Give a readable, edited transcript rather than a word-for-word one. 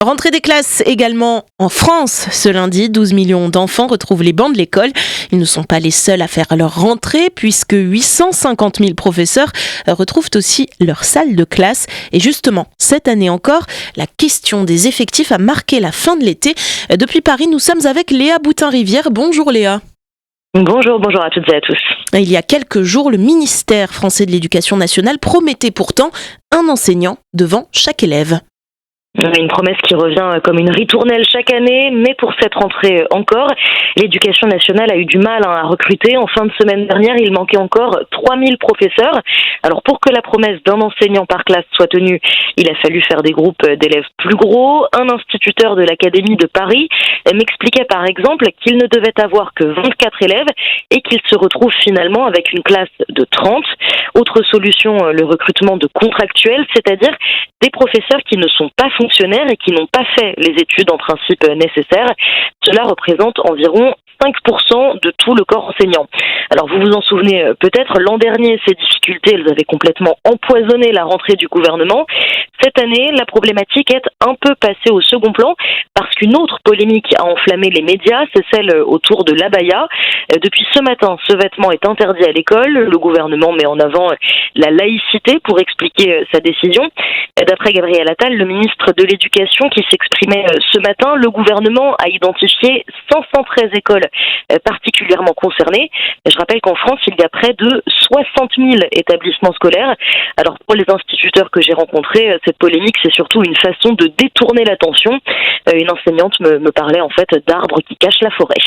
Rentrée des classes également en France ce lundi. 12 millions d'enfants retrouvent les bancs de l'école. Ils ne sont pas les seuls à faire leur rentrée puisque 850 000 professeurs retrouvent aussi leur salle de classe. Et justement, cette année encore, la question des effectifs a marqué la fin de l'été. Depuis Paris, nous sommes avec Léa Boutin-Rivière. Bonjour Léa. Bonjour à toutes et à tous. Il y a quelques jours, le ministère français de l'Éducation nationale promettait pourtant un enseignant devant chaque élève. Une promesse qui revient comme une ritournelle chaque année, mais pour cette rentrée encore, l'Éducation nationale a eu du mal à recruter. En fin de semaine dernière, il manquait encore 3000 professeurs. Alors pour que la promesse d'un enseignant par classe soit tenue, il a fallu faire des groupes d'élèves plus gros. Un instituteur de l'Académie de Paris m'expliquait par exemple qu'il ne devait avoir que 24 élèves et qu'il se retrouve finalement avec une classe de 30. Autre solution, le recrutement de contractuels, c'est-à-dire des professeurs qui ne sont pas fonctionnaires et qui n'ont pas fait les études en principe nécessaires. Cela représente environ 5% de tout le corps enseignant. Alors vous vous en souvenez peut-être, l'an dernier, ces difficultés, elles avaient complètement empoisonné la rentrée du gouvernement. Cette année, la problématique est un peu passée au second plan parce qu'une autre polémique a enflammé les médias, c'est celle autour de l'abaya. Depuis ce matin, ce vêtement est interdit à l'école. Le gouvernement met en avant la laïcité pour expliquer sa décision. D'après Gabriel Attal, le ministre de l'Éducation qui s'exprimait ce matin, le gouvernement a identifié 513 écoles particulièrement concernées. Je rappelle qu'en France, il y a près de 60 000 établissements scolaires. Alors pour les instituteurs que j'ai rencontrés, cette polémique, c'est surtout une façon de détourner l'attention. Une enseignante me parlait en fait d'arbres qui cachent la forêt.